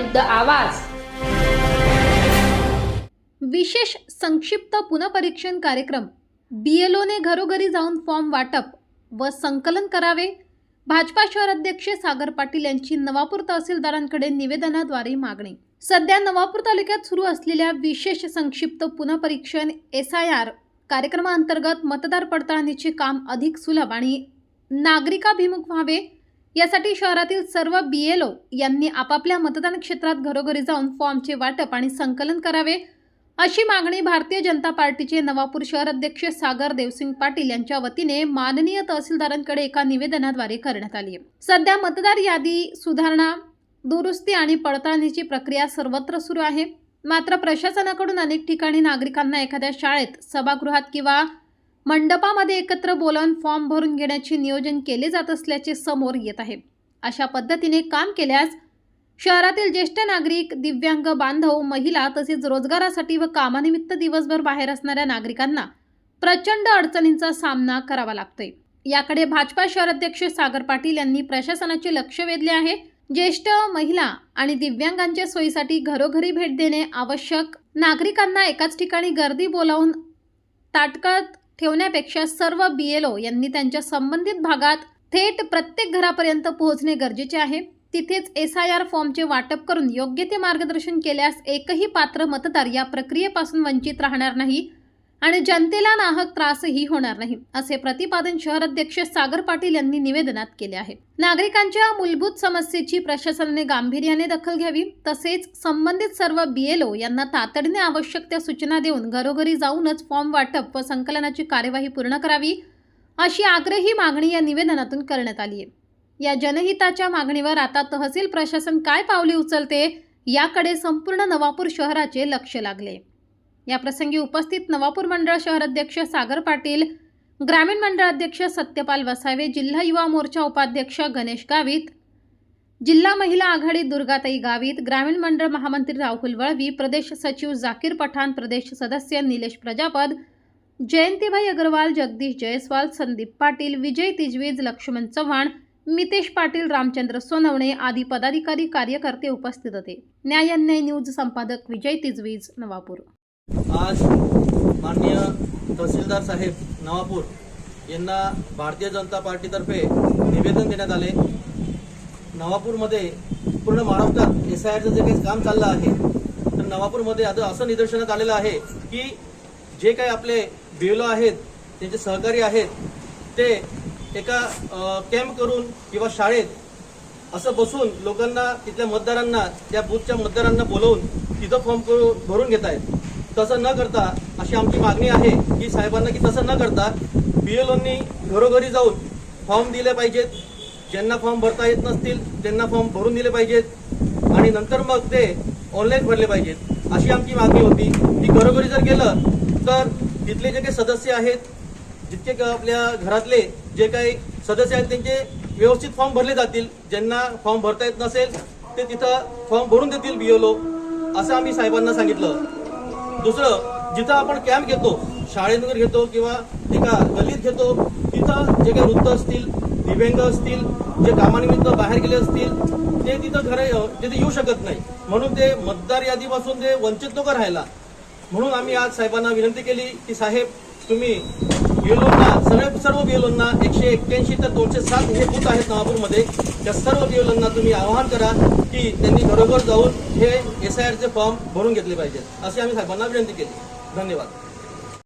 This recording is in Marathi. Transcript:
विरुद्ध आवाज। विशेष संक्षिप्त पुनःपरीक्षण कार्यक्रम। बीएलओने घरोघरी जाऊन फॉर्म वाटप व संकलन करावे। भाजपा शहर अध्यक्ष सागर पाटील यांची नवापूर तहसीलदारांकडे निवेदनाद्वारे मागणी। सध्या नवापूर तालुक्यात सुरू असलेल्या विशेष संक्षिप्त पुनःपरीक्षण SIR कार्यक्रमाअंतर्गत मतदार पडताळणीचे काम अधिक सुलभ आणि नागरिकाभिमुख व्हावे यासाठी शहरातील सर्व BLO यांनी आपापल्या मतदान क्षेत्रात घरोघरी जाऊन फॉर्मचे वाटप आणि संकलन करावे अशी मागणी भारतीय जनता पार्टीचे नवापूर शहर अध्यक्ष सागर देवसिंग पाटील यांच्या वतीने माननीय तहसीलदारांकडे एका निवेदनाद्वारे करण्यात आली आहे। सध्या मतदार यादी सुधारणा, दुरुस्ती आणि पडताळणीची प्रक्रिया सर्वत्र सुरू आहे। मात्र प्रशासनाकडून अनेक ठिकाणी नागरिकांना एखाद्या शाळेत, सभागृहात किंवा मंडपामध्ये एकत्र बोलावून फॉर्म भरून घेण्याचे नियोजन केले जात असल्याचे समोर येत आहे। अशा पद्धतीने काम केल्यास शहरातील ज्येष्ठ नागरिक, दिव्यांग बांधव, महिला तसेच रोजगारासाठी व कामानिमित्त दिवसभर बाहेर असणाऱ्या नागरिकांना प्रचंड अडचणींचा सामना करावा लागतोय। याकडे भाजपा शहर अध्यक्ष सागर पाटील यांनी प्रशासनाचे लक्ष वेधले आहे। ज्येष्ठ, महिला आणि दिव्यांगांच्या सोयीसाठी घरोघरी भेट देणे आवश्यक। नागरिकांना एकाच ठिकाणी गर्दी बोलावून ताटकळत ठेवण्यापेक्षा सर्व BLO यांनी त्यांच्या संबंधित भागात थेट प्रत्येक घरापर्यंत पोहोचणे गरजेचे आहे। तिथेच SIR फॉर्मचे वाटप करून योग्य ते मार्गदर्शन केल्यास एकही पात्र मतदार या प्रक्रियेपासून वंचित राहणार नाही आणि जनतेला नाहक त्रासही होणार नाही, असे प्रतिपादन शहर अध्यक्ष सागर पाटील यांनी निवेदनात केले आहे। नागरिकांच्या मूलभूत समस्येची प्रशासनाने गांभीर्याने दखल घ्यावी, तसेच संबंधित सर्व BLO यांना तातडीने आवश्यक त्या सूचना देऊन घरोघरी जाऊनच फॉर्म वाटप व संकलनाची कार्यवाही पूर्ण करावी अशी आग्रही मागणी या निवेदनातून करण्यात आली आहे। या जनहिताच्या मागणीवर आता तहसील प्रशासन काय पावले उचलते याकडे संपूर्ण नवापूर शहराचे लक्ष लागले। या प्रसंगी उपस्थित नवापूर मंडळ शहर अध्यक्ष सागर पाटील, ग्रामीण मंडळ अध्यक्ष सत्यपाल वसावे, जिल्हा युवा मोर्चा उपाध्यक्ष गणेश गावित, जिल्हा महिला आघाडी दुर्गाताई गावित, ग्रामीण मंडळ महामंत्री राहुल वळवी, प्रदेश सचिव जाकीर पठाण, प्रदेश सदस्य निलेश प्रजापत, जयंतीभाई अग्रवाल, जगदीश जयस्वाल, संदीप पाटील, विजय तिजवीज, लक्ष्मण चव्हाण, मितेश पाटील, रामचंद्र सोनवणे आदी पदाधिकारी, कार्यकर्ते उपस्थित होते। न्याय अन्याय न्यूज संपादक विजय तिजवीज, नवापूर। आज माननीय तहसीलदार साहेब नवापूर यांना भारतीय जनता पार्टीतर्फे निवेदन देण्यात आले। नवापूरमध्ये पूर्ण महाराष्ट्रात SIRचं जे काही काम चाललं आहे, तर नवापूरमध्ये आता असं निदर्शनात आलेलं आहे की जे काही आपले BLO आहेत, त्यांचे सहकारी आहेत, ते एका कॅम्प करून किंवा शाळेत असं बसून लोकांना, तिथल्या मतदारांना, त्या बूथच्या मतदारांना बोलवून तिथं फॉर्म भरून घेत आहेत। तसं न करता अशी आमची मागणी आहे की साहेबांना की तसं न करता BLOंनी घरोघरी जाऊन फॉर्म दिले पाहिजेत। ज्यांना फॉर्म भरता येत नसतील त्यांना फॉर्म भरून दिले पाहिजेत आणि नंतर मग ते ऑनलाईन भरले पाहिजेत, अशी आमची मागणी होती। की घरोघरी जर गेलं तर तिथले जे काही सदस्य आहेत, जितके आपल्या घरातले जे काही सदस्य आहेत, त्यांचे व्यवस्थित फॉर्म भरले जातील। ज्यांना फॉर्म भरता येत नसेल ते तिथं फॉर्म भरून देतील BLO, असं आम्ही साहेबांना सांगितलं। दुसरं, जिथं आपण कॅम्प घेतो, शाळेनगर घेतो किंवा एका गल्लीत घेतो, तिथं जे काही वृद्ध असतील, दिव्यांग असतील, जे कामानिमित्त बाहेर गेले असतील, ते तिथं तिथे येऊ शकत नाही, म्हणून ते मतदार यादीपासून ते वंचित नको राहायला। म्हणून आम्ही आज साहेबांना विनंती केली की साहेब, तुम्ही BLOंना, सर्व BLOंना 181 तर 207 हे बूथ आहेत नवापूरमध्ये, त्या सर्व BLOंना तुम्ही आवाहन करा की त्यांनी घरोघर जाऊन हे SIRचे फॉर्म भरून घेतले पाहिजेत, अशी आम्ही साहेबांना विनंती केली। धन्यवाद।